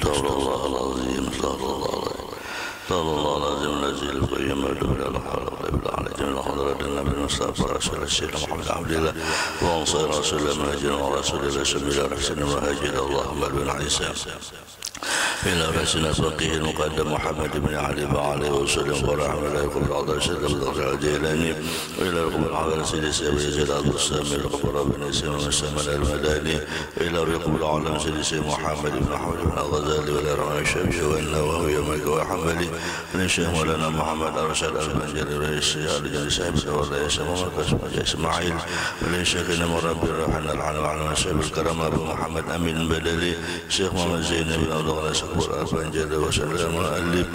استغفر الله العظيم استغفر الله العظيم استغفر الله العظيم الذي القيم ولا حول ولا قوة إلا بالله جميع حضرات النبي المصطفى رسول الشيخ محمد عبد الله وانصر رسول الله مهاجر ورسول الله سبيل الحسن المهاجر اللهم بن عيسى إلى رأسنا فقيه المقدم محمد بن علي وعليه وسلم ورحمة الله يقبل عضل الشيخ بدر الجيلاني وإلى رقم العمل سيدي سيد يزيد عبد السامي رقم ربنا سيما مسلم المداني وإلى رقم العالم سيدي سيد محمد بن حمد بن الغزالي وإلى رقم الشافعي والنووي ومالك وحنبلي وللشيخ مولانا محمد أرشد البنجري وللشيخ الجليل صاحب الدولة محمد قاسم إسماعيل وللشيخنا مربي الرحمن العالم وعلى الشيخ الكرم أبو محمد أمين البدلي الشيخ محمد زين بن عبد الله البنجري وسلم المؤلف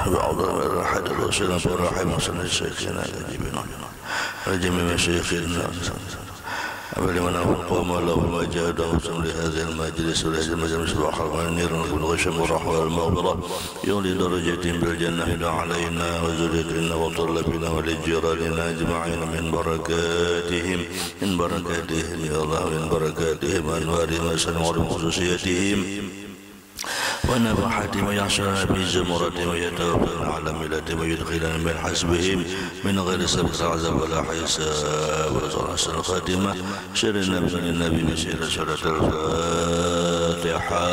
بعض الراحل وسلم الرحيم وسلم الشيخنا لجميع مشايخنا ولمن قام له المجاهد وسلم لهذا المجلس ولهذا المجلس الرحمن النير والغشم والرحمة والمغفرة يولي درجتهم بالجنة إلى علينا وزريتنا وطلبنا ولجيراننا أجمعين من بركاتهم يا الله من بركاتهم أنوار مسن وخصوصيتهم ونبحتهم ويحشرنا في زمرتهم ويتوفنا على ملتهم ويدخلنا من حسبهم من غير سبق عذاب ولا حساب وصلى الخاتمة شر النبي بسير سورة الفاتحة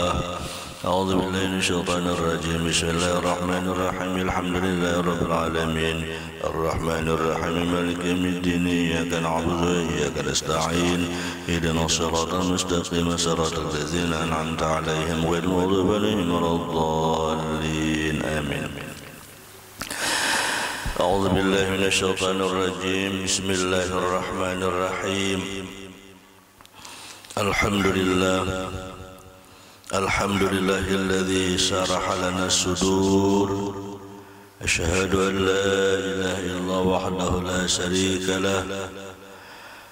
أعوذ بالله من الشيطان الرجيم بسم الله الرحمن الرحيم الحمد لله رب العالمين الرحمن الرحيم مالك يوم الدين إياك نعبد وإياك نستعين اهدنا الصراط المستقيم صراط الذين أنعمت عليهم غير المغضوب عليهم ولا الضالين آمين أعوذ بالله من الشيطان الرجيم بسم الله الرحمن الرحيم الحمد لله الذي شرح لنا الصدور أشهد أن لا إله إلا الله وحده لا شريك له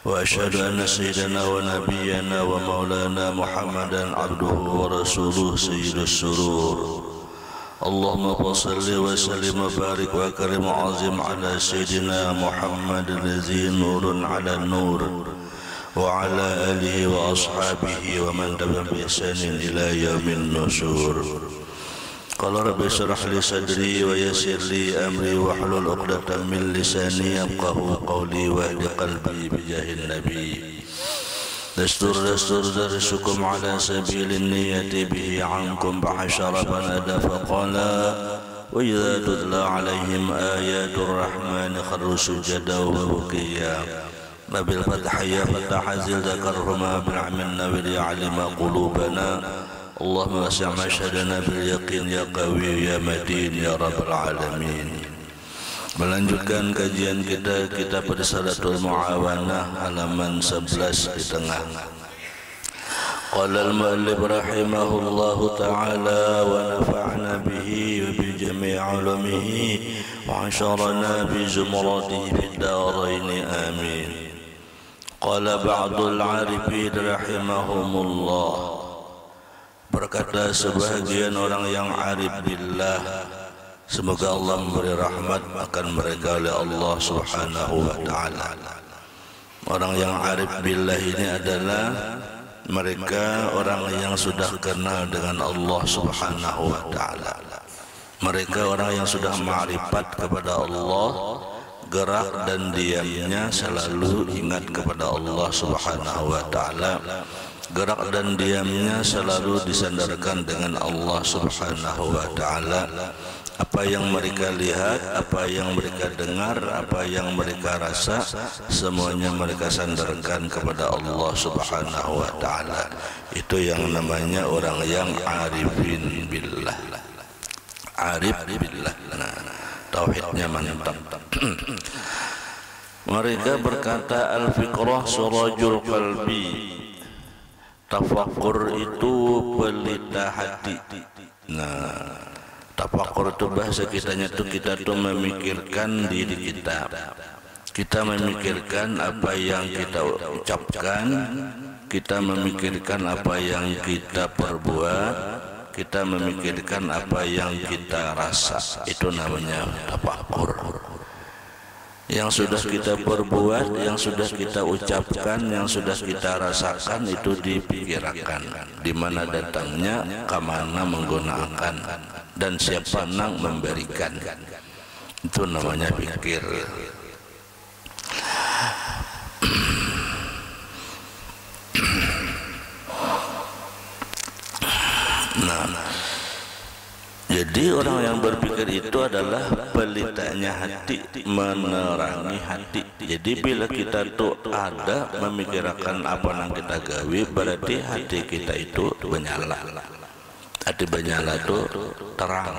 وأشهد أن سيدنا ونبينا ومولانا محمدا عبده ورسوله سيد السرور اللهم صل وسلم وبارك وأكرم وعظم على سيدنا محمد الذي نور على النور وعلى آله وأصحابه ومن تبعهم بإحسان إلى يوم النشور قال رب اشرح لي صدري ويسر لي أمري واحلل عقدة من لساني يفقهوا قولي واهد قلبي بجاه النبي دستور درسكم على سبيل النية به عنكم بحشر فنادى فقال وإذا تتلى عليهم آيات الرحمن خروا سجدا وبكيا بالفتح يا فتح زل ذكرهما بالعم النبي ليعلم قلوبنا اللهم وسع مشهدنا باليقين يا قوي يا متين يا رب العالمين. Melanjutkan kajian kita pada Salatul Muawanah halaman 11 di tengah. Qala al-muallif rahimahullahu ta'ala wa nafa'na bihi wa bi jami' ulumihi wa ansharana bi zumratihi fid darain amin. Qala ba'dul 'arifin rahimahumullah, berkata sebahagian orang yang arif billah, semoga Allah memberi rahmat akan mereka oleh Allah Subhanahu wa ta'ala. Orang yang arif billah ini adalah mereka orang yang sudah kenal dengan Allah Subhanahu wa ta'ala. Mereka orang yang sudah ma'rifat kepada Allah, gerak dan diamnya selalu ingat kepada Allah Subhanahu wa ta'ala. Gerak dan diamnya selalu disandarkan dengan Allah Subhanahu wa ta'ala. Apa yang mereka lihat, apa yang mereka dengar, apa yang mereka rasa, semuanya mereka sandarkan kepada Allah Subhanahu wa ta'ala. Itu yang namanya orang yang arifin billah. Arif billah. Nah, tauhidnya mantap. Mereka berkata al-fiqrah surajul qalbi. Tafakkur itu pelita hati. Nah, tafakkur itu bahasa kitanya tuh kita tuh memikirkan diri kita. Kita memikirkan apa yang kita ucapkan, kita memikirkan apa yang kita perbuat, kita memikirkan apa yang kita rasa. Itu namanya tafakkur. yang sudah kita perbuat, yang sudah kita ucapkan, yang sudah kita rasakan itu dipikirkan. Di mana datangnya, kemana menggunakan, dan siapa nang memberikan. Itu namanya pikir. Jadi orang yang berpikir itu adalah pelitanya hati, menerangi hati. Jadi bila kita tuh ada memikirkan apa yang kita gawe, berarti hati kita itu menyala. Hati menyala itu terang.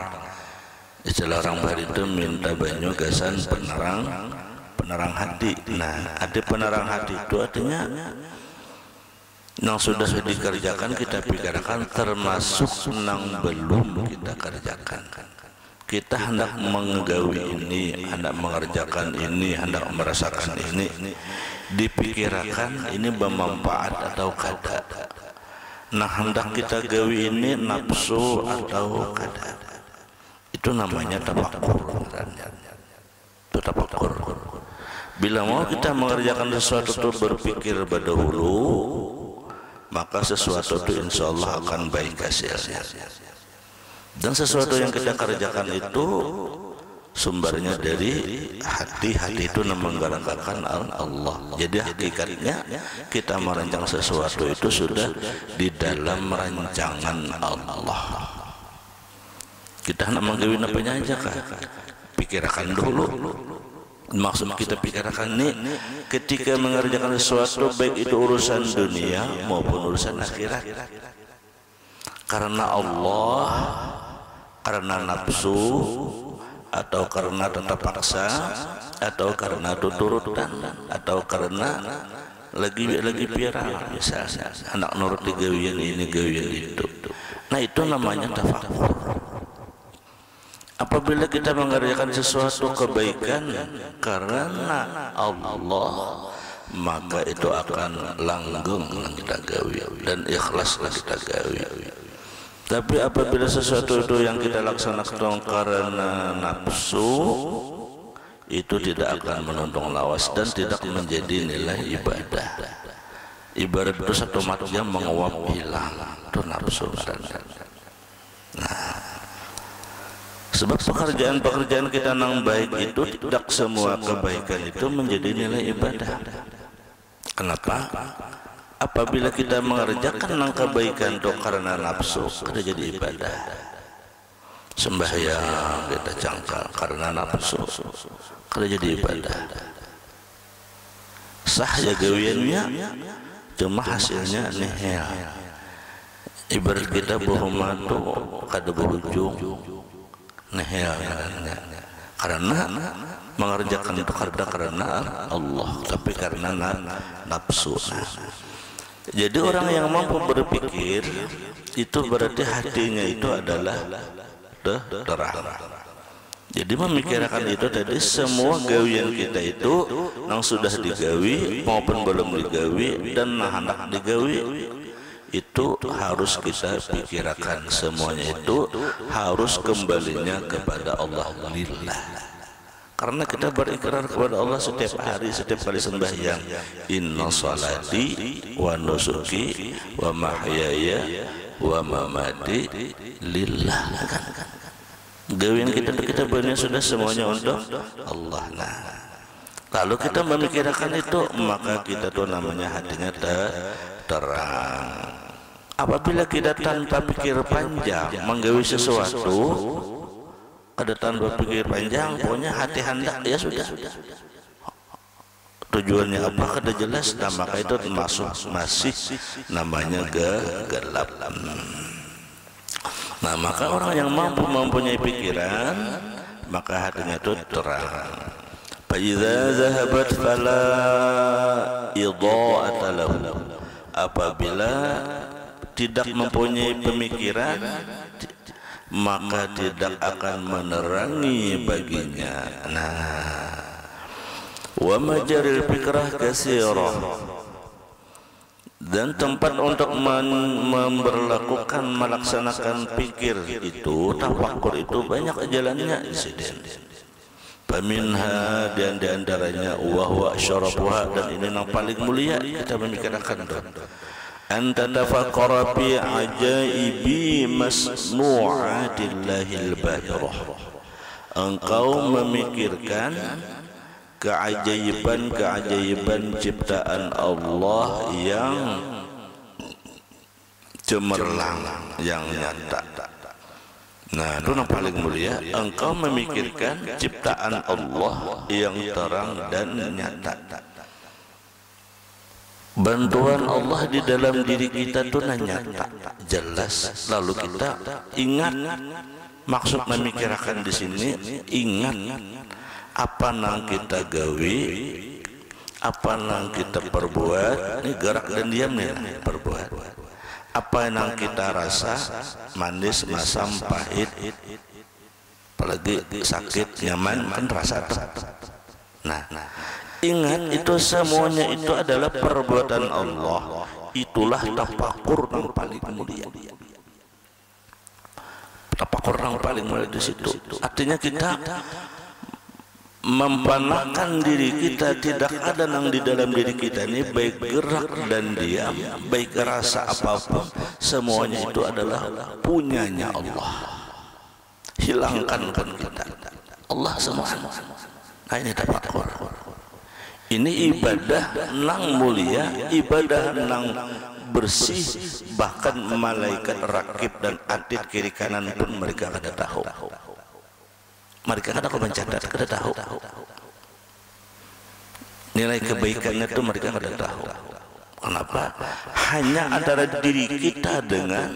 Istilah orang Bali itu minta banyu gasan penerang hati. Nah, hati penerang hati itu artinya yang sudah dikerjakan kita pikirkan, termasuk yang belum kita kerjakan. Kita hendak menggawi ini, hendak mengerjakan ini, hendak merasakan ini, dipikirkan ini bermanfaat atau kada. Nah, hendak kita gawi ini nafsu atau kada. Itu namanya tafakkur. Itu tafakkur. Bila mau kita mengerjakan sesuatu itu berpikir berdahulu, maka sesuatu itu insya Allah akan baik hasilnya. Dan sesuatu yang kita kerjakan itu sumbernya dari hati. Hati itu menggerakkan Allah. Jadi hakikatnya kita merancang sesuatu itu sudah di dalam rancangan Allah. Kita hendak menggawin apanya aja kan, pikirkan dulu. Maksud kita pikirkan ini ketika mengerjakan sesuatu, baik itu urusan dunia maupun urusan akhirat. Karena Allah, karena nafsu, atau karena tetap paksa, atau karena tuturutan, atau karena lagi viral misalnya, anak nurut di gawian ini gawian itu. Nah, itu namanya tafakkur. Apabila kita mengerjakan sesuatu kebaikan karena Allah, maka itu akan langgeng kita gawi dan ikhlas kita gawi. Tapi apabila sesuatu itu yang kita laksanakan karena nafsu, itu tidak akan menuntung lawas dan tidak menjadi nilai ibadah. Ibarat itu satu mati yang menguap hilang, itu nafsu. Nah, sebab pekerjaan kita yang baik itu tidak semua kebaikan itu menjadi nilai ibadah. Kenapa? Apabila kita mengerjakan yang kebaikan itu karena nafsu, kita jadi ibadah. Sembahyang kita cangkal karena nafsu, kita jadi ibadah. Sah ya gawiannya, cuma hasilnya nihil. Ibarat kita berumah itu kada berujung. Karena mengerjakan itu karena Allah, tapi karena nafsu. Jadi orang yang mampu berpikir itu berarti hatinya itu adalah terang. Jadi memikirkan itu tadi, semua gawian kita itu yang sudah digawi maupun belum digawi dan hendak digawi, itu harus kita pikirkan. Semuanya itu harus kembalinya kepada Allah lillah. Karena kita berikrar kepada Allah setiap hari, setiap kali sembahyang, inna salati wa nusuki wa mahyaya wa mamati lillah. Gawian kita benar sudah semuanya untuk Allah. Nah, lalu kita memikirkan itu, maka kita tuh namanya hatinya terang. Apabila kita tanpa pikir panjang menggawi sesuatu, ada tanpa pikir panjang, pokoknya hati hendak ya sudah. Tujuannya apa kada jelas, nah maka itu termasuk masih namanya gelap. Nah, maka orang yang mampu mempunyai pikiran, maka hatinya itu terang. Fa idza zahabat fala idha'ata lahu. Apabila tidak mempunyai pemikiran, maka tidak akan menerangi baginya. Nah, wa majaril fikrah katsirah, dan tempat untuk memberlakukan melaksanakan pikir itu, tafakkur itu banyak jalannya. Faminha dan di antaranya wa huwa syarafuha, dan ini yang paling mulia kita memikirkan itu. Anta tafakkara fi ajaibi masnu'atillahil bahirah. Engkau memikirkan keajaiban-keajaiban ciptaan Allah yang cemerlang, yang nyata. Nah, itu yang paling mulia. Engkau memikirkan ciptaan Allah yang terang dan nyata. Bantuan Allah di dalam diri kita itu nyata, jelas. Lalu kita ingat, maksud memikirkan di sini, ingat apa yang kita gawe, apa yang kita perbuat. Ini gerak dan diam nih, perbuat. Apa yang kita rasa, manis, masam, pahit, apalagi sakit, nyaman, kan rasa itu. Nah, ingat itu semuanya itu adalah perbuatan Allah. Itulah tafakur yang paling mulia. Tafakur yang paling mulia di situ. Artinya kita mempanahkan diri kita, tidak ada yang di dalam diri kita ini baik gerak dan diam, baik rasa apapun, semuanya itu adalah punyanya Allah. Hilangkan kita Allah semua. Nah, ini tafakur. Ini ibadah nang mulia, ibadah nang bersih, bahkan malaikat rakib dan atid kiri kanan pun mereka kada tahu. Mereka kada mencatat, kada tahu. Nilai kebaikannya itu mereka kada tahu. Kenapa? Hanya antara diri kita dengan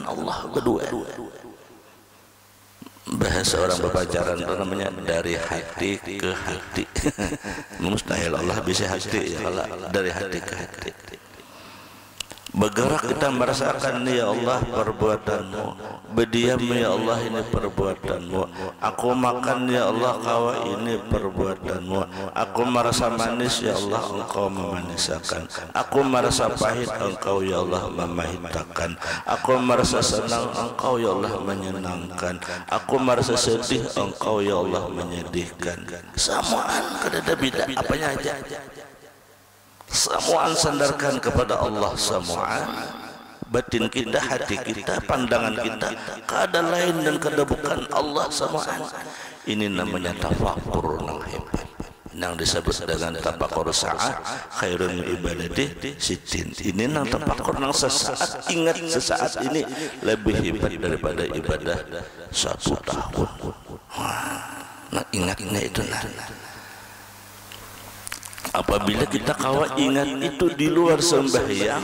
Allah berdua. Bahasa orang berpacaran itu namanya dari hati ke hati. Mustahil Allah bisa hati, ya kalau dari hati ke hati. Bergerak kita merasakan, ya Allah perbuatanmu, berdiam ya Allah ini perbuatanmu, aku makan ya Allah kawa ini perbuatanmu, aku merasa manis ya Allah engkau memaniskan, aku merasa pahit engkau ya Allah memahitakan, aku merasa senang engkau ya Allah menyenangkan, aku merasa sedih engkau ya Allah menyedihkan. Samaan kada ada beda apanya aja. Semuaan sandarkan kepada Allah, semuaan batin kita, hati kita, pandangan kita kada lain dan kada bukan Allah semuaan. Ini namanya tafakur yang hebat, yang disebut dengan tafakur sa'at khairun min ibadati sitin. Ini nang tafakur nang sesaat, ingat sesaat ini lebih hebat daripada ibadah 1 tahun. Nah, ingatnya itu nah. Apabila kita kawa ingat itu di luar sembahyang,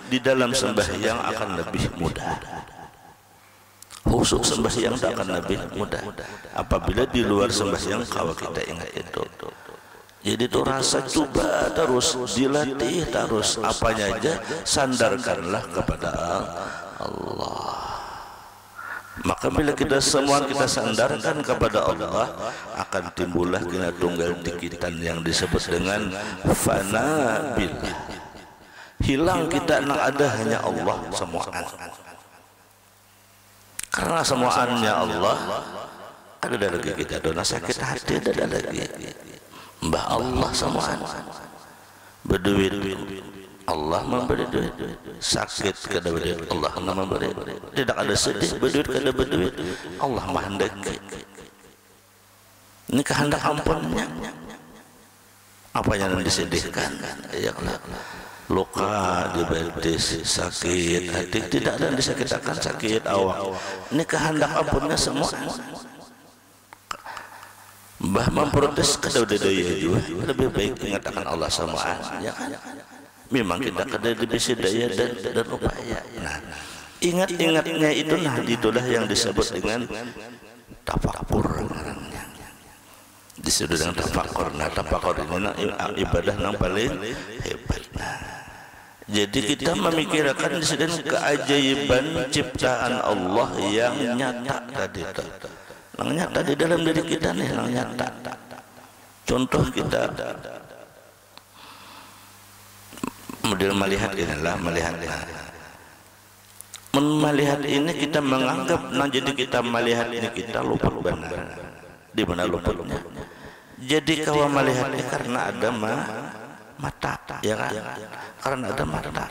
di dalam sembahyang akan lebih mudah. Khusus sembahyang akan lebih mudah. Apabila di luar sembahyang kawa kita ingat itu. Jadi itu rasa coba terus, dilatih terus, apanya aja sandarkanlah kepada Allah. Maka bila kita semua kita sandarkan kepada Allah, akan timbullah kena tunggal dikitan yang disebut dengan fana billah. Hilang kita nak ada hanya Allah semuaan. Karena semuaannya Allah, ada lagi kita dona sakit hati, ada lagi mbah Allah semuaan. Berduit Allah memberi duit, sakit kada berduit Allah memberi, tidak ada sedih berduit kada berduit Allah menghendaki. Ini kehendak ampunnya. Apa yang disedihkan? Ya Allah, luka di betis, sakit hati, tidak ada yang disakitkan, sakit awak. Ini kehendak ampunnya semua. Mbah memprotes kada ada daya juga, lebih baik ingatkan Allah semuaan. Ya kan? Memang kita kada bisa daya dan upaya. Nah, ingat-ingatnya itu nah itulah yang disebut dengan tafakur. Disebut dengan tafakur. Nah, tafakur ini ibadah yang paling hebat. Nah, jadi kita memikirkan di sini keajaiban ciptaan Allah yang nyata tadi itu. Yang nyata di dalam diri kita nih, yang nyata. Contoh kita model melihat inilah melihat ini kita menganggap, nah jadi kita melihat ini kita lupa benar. Di mana luputnya? Jadi kau melihatnya karena ada mata, ya kan? Karena ada mata.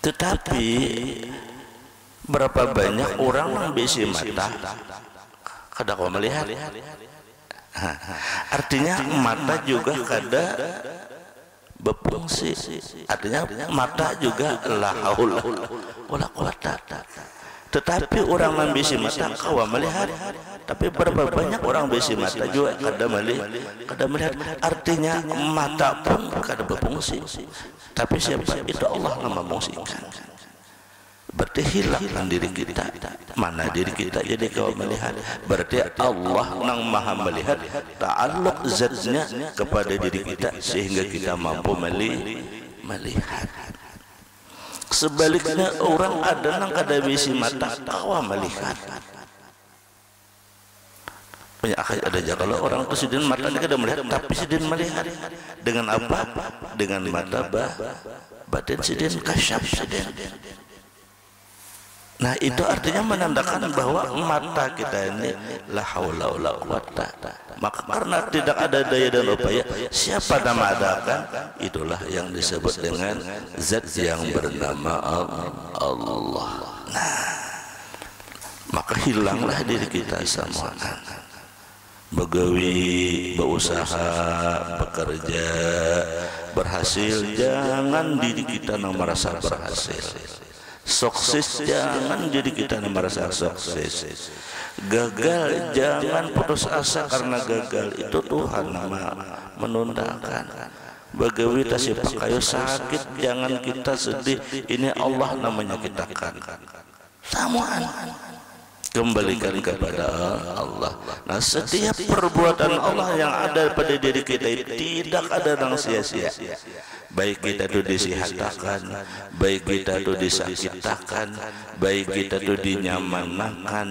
Tetapi berapa banyak orang yang bisi mata kada kau melihat. Artinya mata juga kada berfungsi. Artinya mata juga la haula wala quwata. Tetapi orang yang bisi mata kau melihat. Tapi berapa banyak orang bisi mata juga kada melihat. Artinya mata pun kada berfungsi. Tapi siapa itu Allah yang memfungsikan. Berarti hilangkan diri kita. Mana diri kita jadi kau melihat. Berarti Allah yang maha melihat. Ta'alluq zatnya kepada diri kita sehingga kita mampu melihat. Sebaliknya orang ada yang kada bisi mata kau melihat. Banyak ada aja kalau orang itu sidin matanya kada melihat tapi sidin melihat. Dengan apa? Dengan mata batin sidin kasyaf sidin. Nah itu artinya menandakan bahwa mata kita ini la haula wala quwata. Maka karena tidak ada daya dan upaya, siapa nama adakan? Itulah yang disebut dengan zat yang bernama Allah. Nah, maka hilanglah diri kita semua. Begawi, berusaha, bekerja, berhasil, jangan diri kita yang merasa berhasil. Sukses jangan jadi kita yang merasa sukses. Gagal jangan putus asa karena gagal. Itu Tuhan nama menundakan. Begawi tasih pakayo sakit jangan kita sedih. Ini Allah namanya menyakitkan. Samuan kembalikan kepada Allah. Nah setiap perbuatan Allah yang ada pada diri kita tidak ada yang sia-sia. Baik kita itu disihatakan, baik kita itu disakitakan, baik kita itu dinyamanakan,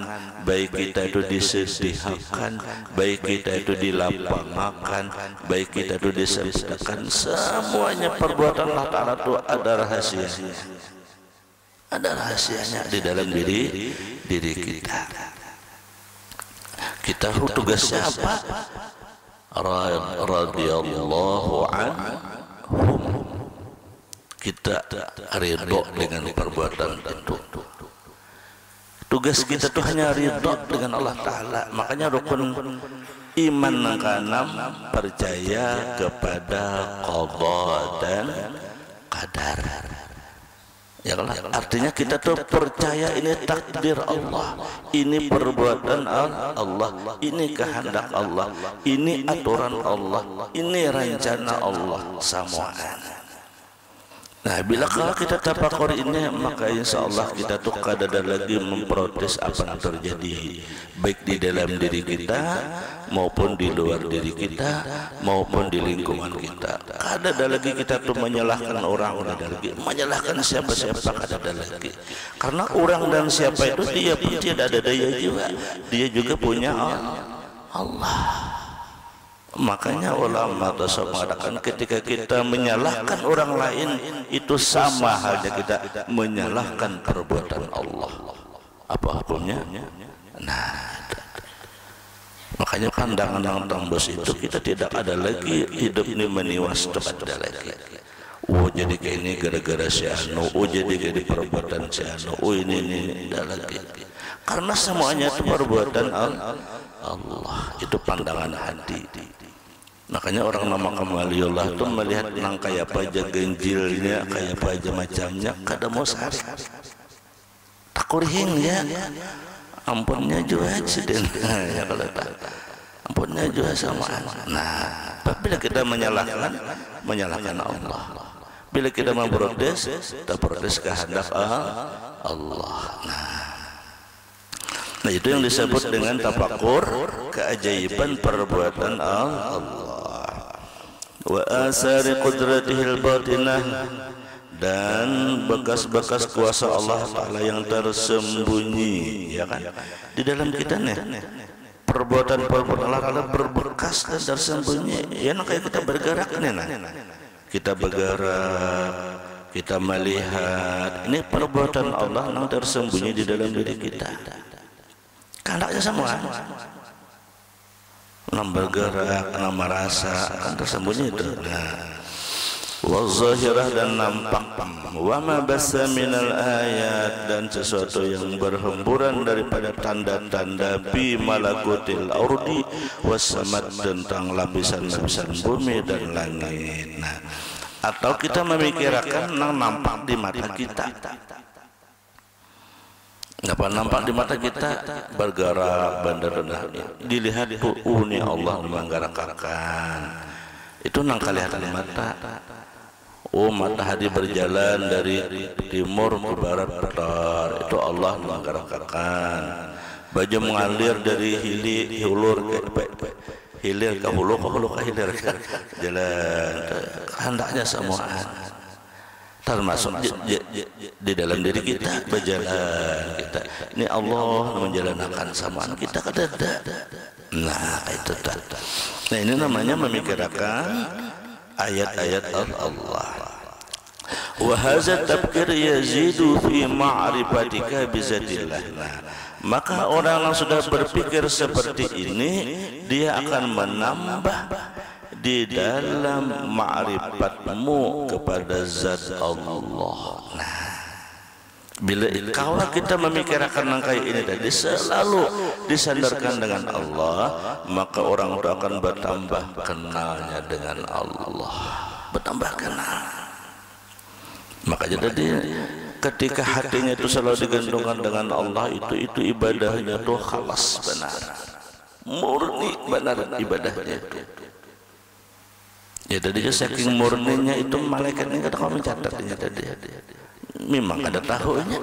baik kita itu disedihakan, baik kita itu dilapangakan, baik kita itu disabdakan. Semuanya perbuatan Allah Ta'ala itu ada rahasianya. Ada rahasianya di dalam diri kita. Kita tugasnya apa? Radhiyallahu anhum. Kita ridho dengan perbuatan itu. Tugas kita tuh hanya ridho dengan Allah Ta'ala. Makanya rukun iman yang keenam percaya kepada qada dan qadar. Ya kan? Artinya kita tuh percaya ini takdir Allah, ini perbuatan Allah, ini kehendak Allah, ini aturan Allah, ini rencana Allah semuanya. Nah, bila kalau kita tafakur ini, maka insya Allah kita tuh kada ada lagi memprotes apa yang terjadi, baik di dalam diri kita maupun di luar diri kita maupun di lingkungan kita. Kada ada lagi kita tuh menyalahkan orang, kada ada lagi menyalahkan siapa-siapa, kada ada lagi. Karena orang dan siapa itu dia pun tidak ada daya juga, dia juga punya Allah. Makanya ulama tasawuf mengatakan ketika kita menyalahkan orang lain itu sama halnya kita menyalahkan perbuatan Allah. Apa hukumnya? Nah, makanya pandangan yang tembus itu kita tidak ada lagi hidup ini meniwas, tidak ada lagi. Oh jadi kayak ini gara-gara si anu, oh jadi perbuatan si anu, oh ini tidak lagi. Karena semuanya itu perbuatan Allah, itu pandangan hati. Makanya orang nama Kamaliullah itu melihat nang kayak apa aja genjilnya, kayak apa aja macamnya, kada mau sarik. Takurhing ya, ampunnya juga sedih. Ya kalau tak, ampunnya juga sama. Nah, bila kita menyalahkan Allah. Bila kita memprotes, kita protes kehendak Allah. Nah itu yang disebut dengan tafakur, keajaiban perbuatan Allah. Wa asari qudratihil batinah, dan bekas-bekas kuasa Allah Ta'ala yang tersembunyi, ya kan? Di dalam kita nih perbuatan Allah Ta'ala berbekas dan tersembunyi. Ya nah kayak kita bergerak nih, nah kita bergerak, kita melihat, ini perbuatan Allah yang tersembunyi di dalam diri kita. Kandaknya semua. bergerak, merasa, kan tersembunyi itu. Wazahirah dan nampak. Wa ma bassa minal ayat, dan sesuatu yang berhemburan daripada tanda-tanda bi malakutil ardi wassamad, tentang lapisan-lapisan bumi dan langit. Nah, atau kita memikirkan yang nampak di mata kita. Apa nampak di mata kita? Bergerak, bandar-bandar dilihat uni Allah menggerakkan. Itu nang kelihatan mata. Oh, matahari berjalan dari timur ke barat putar, itu Allah menggerakkan. Baju mengalir dari hilir ke hulu ke hilir, jalan kehendaknya semua. Termasuk di dalam diri kita berjalan kita. Ini Allah menjalankan samaan kita ke dada. Nah, itu tak. Nah, ini namanya memikirkan ayat-ayat Allah. Wa hadza tafkir yazidu fi ma'rifatika bi zatillah. Nah, maka orang yang sudah berpikir seperti ini, dia akan menambah di dalam ma'rifatmu kepada zat Allah. Nah, bila kalau kita memikirkan yang kayak ini tadi selalu disandarkan dengan Allah, maka orang itu akan bertambah kenalnya dengan Allah, bertambah kenal. Makanya tadi ketika hatinya itu selalu digandungkan dengan Allah, itu ibadahnya itu khalas, benar, murni, benar ibadahnya itu. Ya tadinya saking murninya itu malaikatnya kata kami mencatatnya tadi. Memang ada tahunya.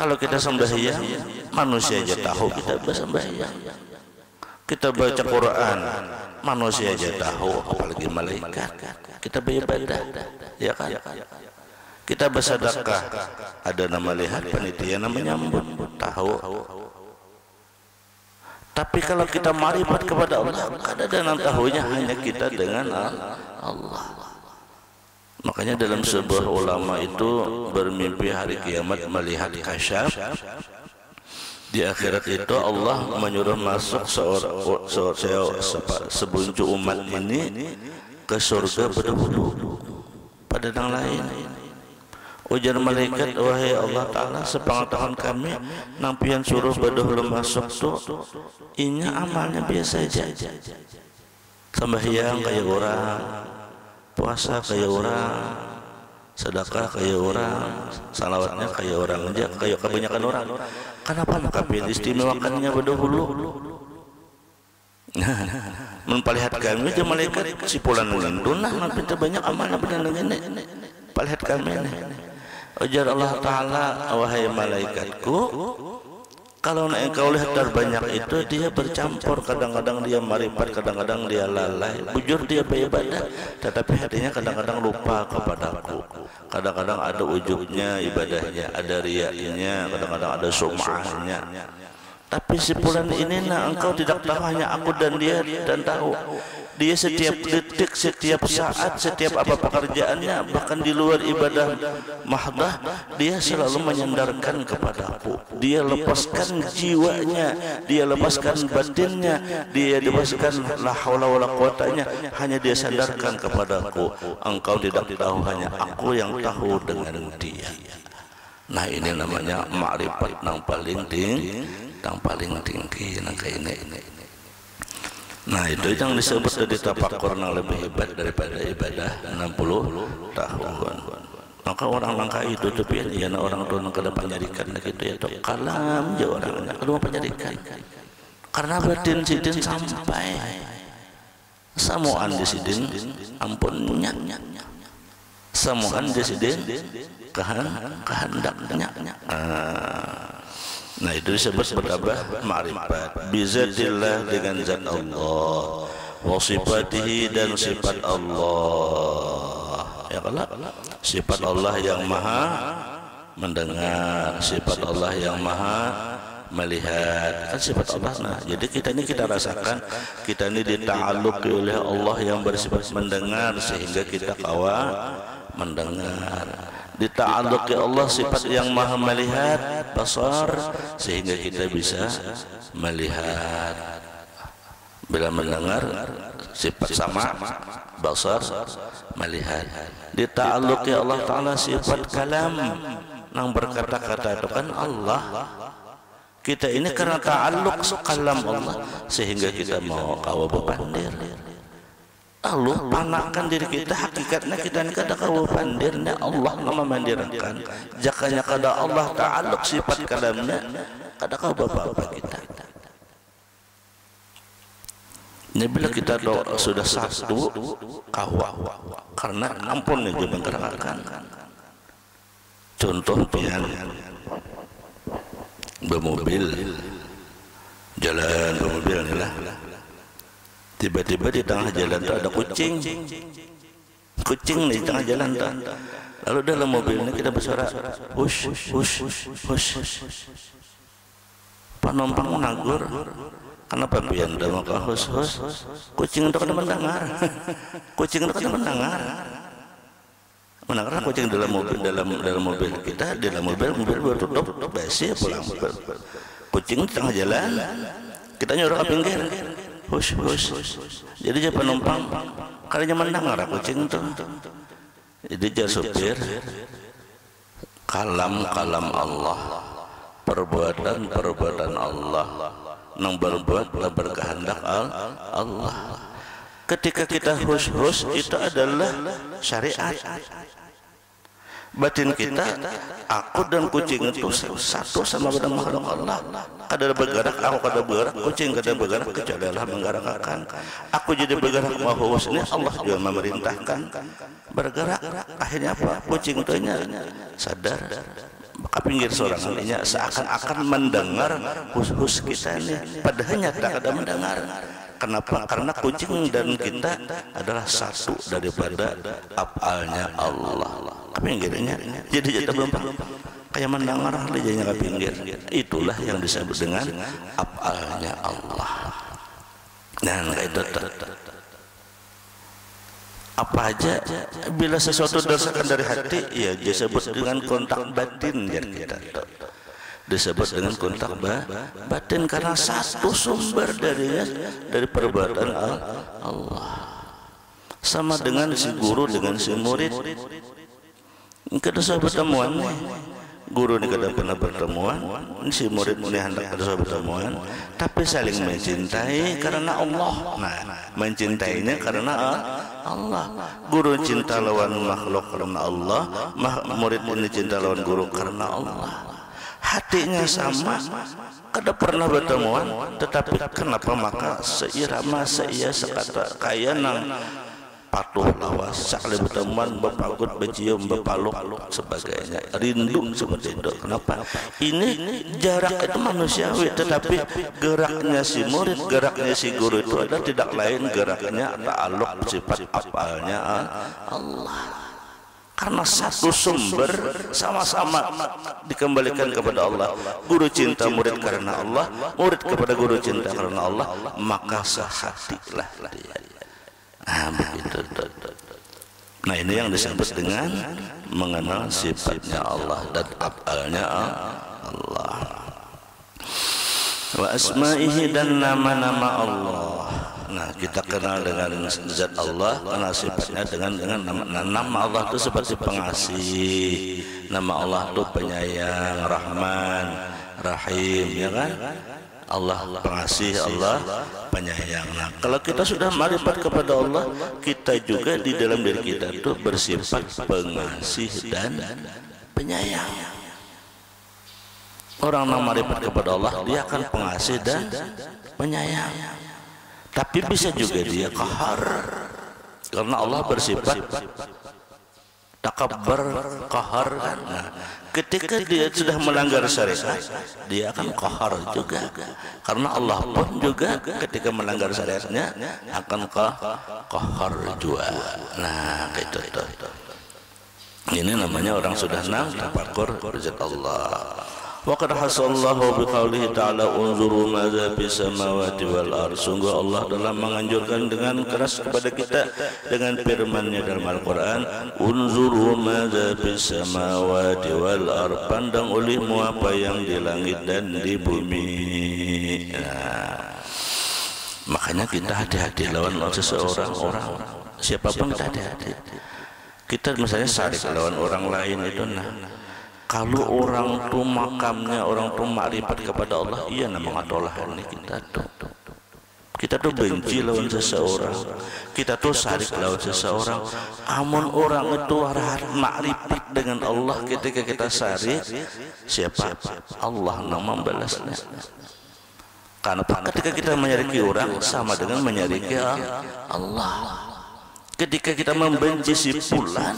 Kalau kita sembahyang, manusia aja tahu kita bersembahyang. Kita baca Quran, manusia aja tahu, apalagi malaikat. Kita beribadah, ya kan? Kita bersedekah, ada nama lihat panitia namanya menyambut, tahu. Tapi kalau kita marifat kepada Allah, ada dan tahunya hanya kita dengan Allah. Makanya dalam sebuah ulama itu bermimpi hari kiamat melihat kasyaf. Di akhirat itu Allah menyuruh masuk sebuncuk umat ini ke surga berdahulu pada yang lain. Ujar malaikat, wahai Allah Ta'ala, sepengetahuan kami nampian suruh berdahulu masuk tuh inya amalnya biasa aja, sembahyang kayak orang, puasa kayak orang, sedekah kayak orang, salawatnya kayak orang aja, kayak kebanyakan orang. Kenapa maka pilih istimewakannya berdahulu? Mempalihat kami aja malaikat sipulan lindunah nanti banyak amalnya benar ini palihat kami nih. Ujar Allah Ta'ala, wahai malaikatku, kalau engkau lihat terbanyak itu dia bercampur, kadang-kadang dia marifat, kadang-kadang dia lalai, bujur dia beribadah, tetapi hatinya kadang-kadang lupa kepadaku. Kadang-kadang ada ujubnya ibadahnya, ada riyanya, kadang-kadang ada sum'ahnya. Tapi sebulan ini engkau tidak tahu, hanya aku dan dia dan tahu. Dia setiap detik, setiap saat, setiap apa pekerjaannya, bahkan di luar ibadah mahdah, dia selalu menyandarkan kepadaku. Dia lepaskan jiwanya, dia lepaskan batinnya, dia lepaskan la haula wala quwatanya, hanya dia sandarkan kepadaku. Engkau tidak tahu, hanya aku yang tahu dengan dia. Nah, ini namanya ma'rifat yang paling tinggi, yang paling tinggi. Nah, kayak ini. Nah, itu yang disebut dari tafakur yang lebih hebat daripada ibadah 60 tahun. Maka orang langka itu tapi ya orang tua yang kedepan nyarikan gitu ya, tok kalam aja orangnya kedua penyarikan. Karena batin sidin sampai samuan di sidin ampunnya. Samuan di sidin kehendaknya. Nah, itu disebut bertambah ma'rifat bizatillah, dengan zat Allah, wa sifatihi, dan sifat Allah. Ya kalau sifat Allah yang maha mendengar, sifat Allah yang maha melihat, kan sifat Allah. Nah, jadi kita ini kita rasakan, kita ini dita'alluqi oleh Allah yang bersifat mendengar sehingga kita kawa mendengar. Dita'alluqi Allah sifat yang maha melihat, basar, sehingga kita bisa melihat. Bila mendengar sifat sama, basar, melihat. Dita'alluqi Allah Ta'ala sifat kalam, nang berkata-kata itu kan Allah. Kita ini karena ta'alluq kalam Allah sehingga kita mau kawa bepandir. Allah panakan diri kita, hakikatnya kita ini kada kawa pandirnya Allah nama mandirkan. Jakanya kada Allah ta'alluq sifat kalamnya kada kawa apa-apa kita. Ini bila kita sudah satu kawa karena ampun itu menggerakkan. Contoh pian bermobil, jalan bermobil ni lah. Tiba-tiba di tengah jalan tu ada kucing. Kucing ni di tengah jalan tu. Lalu dalam mobil ni kita bersuara, hush, hush, hush. Penumpang menegur. Kenapa pian dah maka hush, hush? Kucing itu kada mendengar. Kucing itu kada mendengar. Mendengar kucing dalam mobil kita, dalam mobil bertutup besi pulang. Kucing di tengah jalan, kita nyuruh ke pinggir, hush. Jadi dia penumpang, kalinya mendengar kucing itu. Jadi dia supir, kalam Allah, perbuatan Allah, nang berbuat berkehendak Allah. Ketika kita hush itu adalah syariat. Batin kita, aku dan kucing itu satu sama dengan makhluk Allah. Kada bergerak, aku kada bergerak, kucing kada bergerak kecuali Allah menggerakkan. Aku jadi bergerak mau hush ini Allah juga memerintahkan bergerak. Akhirnya apa? Kucing itu sadar. Maka pinggir seorang lainnya seakan-akan mendengar hush kita ini, padahal nyata kada mendengar. Kenapa? Karena kucing dan kita adalah satu daripada afalnya Allah. Pinggirnya, jadi kita belum kayak mendengar lejanya ke pinggir. Itulah yang disebut dengan afalnya Allah. Dan itu apa aja bila sesuatu dirasakan dari hati, ya disebut dengan kontak batin yang kita disebut dengan kontak batin karena satu sumber dari perbuatan Allah. Sama dengan si guru dengan si murid. Kada usah bertemuan, guru ni kada pernah bertemuan, si murid ni hendak kada usah bertemuan, tapi saling mencintai karena Allah. Nah, mencintainya karena Allah. Guru cinta lawan makhluk karena Allah, murid ini cinta lawan guru karena Allah. Hatinya sama, kada pernah bertemuan, tetapi kenapa maka seirama seia sekata kaya nang patuh lawas sakle bertemuan berpagut bercium berpaluk sebagainya rindu seperti itu. Kenapa? Ini jarak itu manusiawi, tetapi geraknya si murid, geraknya si guru itu adalah tidak lain geraknya ta'alluq sifat afalnya Allah. Karena satu sumber sama-sama dikembalikan kepada Allah. Guru cinta murid karena Allah, murid kepada guru cinta karena Allah, maka sehatilah dia. Nah, begitu. Nah, ini yang disebut dengan mengenal sifatnya Allah dan afalnya Allah. Wa asma'ihi dan nama-nama Allah. Nah, kita kenal dengan zat Allah, kenal sifatnya dengan nama Allah itu seperti pengasih. Nama Allah itu penyayang, Rahman, Rahim, ya kan? Allah pengasih, Allah penyayang. Nah, kalau kita sudah marifat kepada Allah, kita juga di dalam diri kita itu bersifat pengasih dan penyayang. Orang yang marifat kepada Allah, dia akan pengasih dan penyayang. Tapi bisa juga dia qahar, karena Allah bersifat takabbar, qahar. Nah, ketika dia sudah melanggar syariat, dia akan qahar juga, karena Allah pun juga ketika melanggar syariatnya akan qahar juga. Nah, itu. Ini namanya orang sudah tafakur zat Allah. Wa qad hasallahu biqaulihi ta'ala unzuru madza fis samawati wal ardh. Sungguh Allah telah menganjurkan dengan keras kepada kita dengan firman-Nya dalam Al-Qur'an, unzuru madza fis samawati wal ardh. Pandang olehmu apa yang di langit dan di bumi. Nah, Makanya kita hati-hati lawan seseorang, siapapun kita hati-hati. Kita misalnya sarik lawan orang lain itu, nah kalau orang tu makamnya, orang tu makrifat kepada Allah, iya namanya adalah ini kita tuh benci lawan seseorang, kita tuh sarik lawan seseorang. Amun orang itu makrifat dengan Allah, ketika kita sarik, siapa? Allah nama membalasnya. Karena ketika kita menyariki orang sama dengan menyariki Allah. Ketika kita membenci si fulan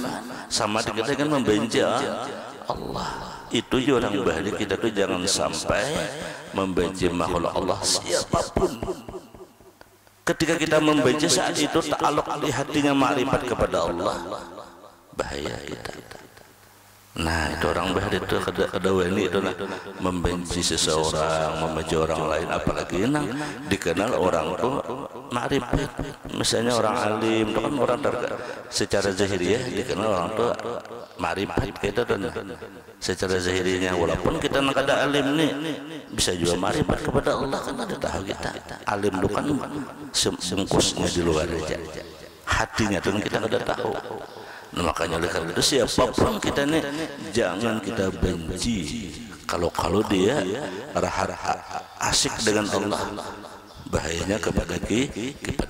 sama dengan membenci Allah. Itu juga orang balik, kita tuh jangan sampai membenci makhluk Allah siapapun. Ketika kita membenci saat itu ta'aluk di hatinya makrifat kepada Allah, bahaya kita. Nah itu orang bahaya itu kedawani itu membenci seseorang, membenci orang lain, apalagi dikenal orang itu makrifat. Misalnya orang alim itu kan orang secara zahiriyah dikenal orang itu makrifat kita dan secara zahirinya, walaupun kita nak ada alim nih bisa juga makrifat kepada Allah, kan ada tahu kita alim itu kan sengkusnya di luar aja, hatinya tuh kita ada tahu. Nah, makanya oleh karena itu siapapun kita nih jangan kita benci kalau dia asik dengan Allah, bahayanya kepada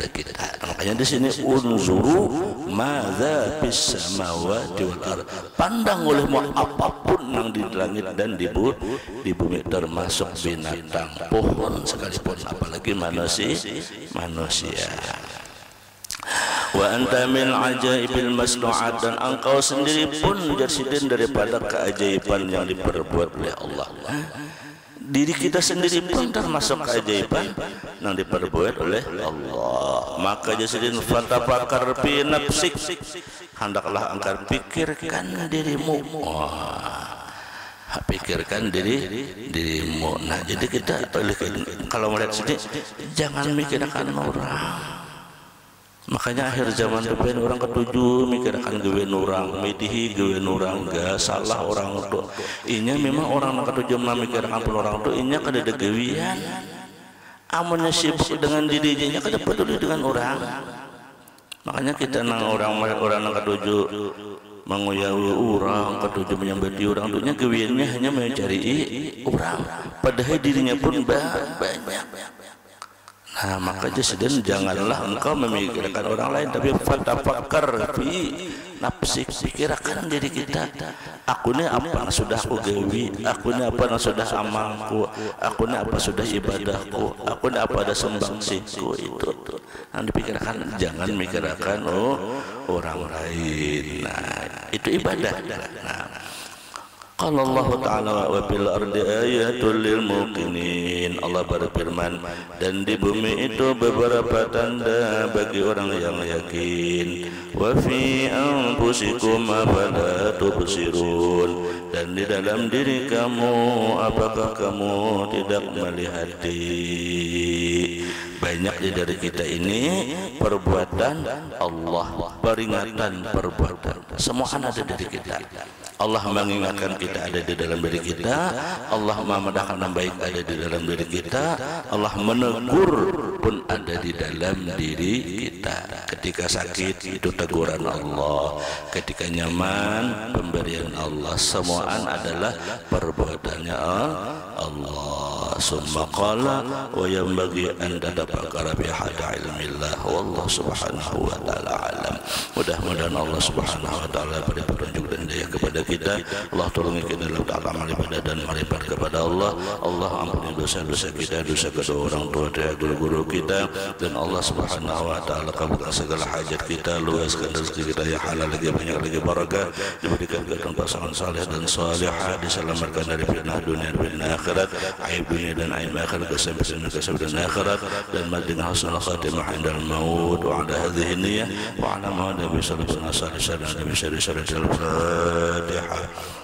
kita. Makanya di sini unzuru madza fis samawati wal ard, pandang olehmu apapun yang di langit dan di bumi, termasuk binatang, pohon sekalipun, apalagi manusia. Wa anta min ajaibil masnu'at, dan engkau sendiri pun jasidin daripada keajaiban yang diperbuat oleh Allah. Diri kita sendiri pun termasuk keajaiban yang diperbuat oleh Allah. Maka jasidin fatafakar fi nafsik, hendaklah engkau pikirkan dirimu. Pikirkan dirimu. Nah jadi kita kalau melihat sini jangan mikirkan orang. Makanya akhir zaman depan orang ketujuh mikirkan gawe orang, medihi gawe orang, gak salah orang itu. Inya memang orang ketujuh memikirkan orang itu, inya kada gawian. Amunnya sibuk dengan dirinya, kada peduli dengan orang. Makanya kita nang orang ketujuh mengoyawi orang, ketujuh menyambati orang, tentunya gawiannya hanya mencari orang. Padahal dirinya pun banyak. Nah makanya sedang janganlah engkau memikirkan orang lain, tapi fatafakar fi nafsik, pikirkan diri kita. Aku ni apa yang sudah aku gawi, aku ni apa yang sudah amalku, aku ni apa sudah ibadahku, aku ni apa ada sembangsiku. Itu yang dipikirkan, jangan mikirkan orang lain. Nah itu ibadah. Nah qala Allah Ta'ala wa fil ardi ayatul lil muqinin, Allah berfirman, dan di bumi itu beberapa tanda bagi orang yang yakin. Wa fi anfusikum afala tubsirun, dan di dalam diri kamu apakah kamu tidak melihat? Banyak dari kita ini perbuatan Allah, peringatan perbuatan, semua ada dari kita. Allah mengingatkan kita ada di dalam diri kita, Allah memandangkan yang baik ada di dalam diri kita, Allah menegur pun ada di dalam diri kita. Ketika sakit itu teguran Allah, ketika nyaman pemberian Allah, semuaan adalah perbuatannya Allah. Summa qala wa yanbaghi an tadabbara bi hada ilmillah wallahu subhanahu wa ta'ala alam. Mudah-mudahan Allah subhanahu wa ta'ala beri petunjuk dan daya kepada kita. Allah tolongi kita dalam ta'ala amal ibadah dan marifat kepada Allah. Allah ampuni dosa-dosa kita, dosa kedua orang tua dan guru-guru kita, dan Allah subhanahu wa ta'ala kabulkan segala hajat kita, luaskan rezeki kita yang halal lagi banyak lagi barakah, diberikan kepada pasangan saleh dan salihah, diselamatkan dari fitnah dunia dan fitnah akhirat, aib dunia dan aib akhirat, kesempitan akhirat, dan madina husnul khatimah indal maut. Wa ala hadhihi niyyah wa ala ma nabi sallallahu alaihi wasallam. Al-Fatihah.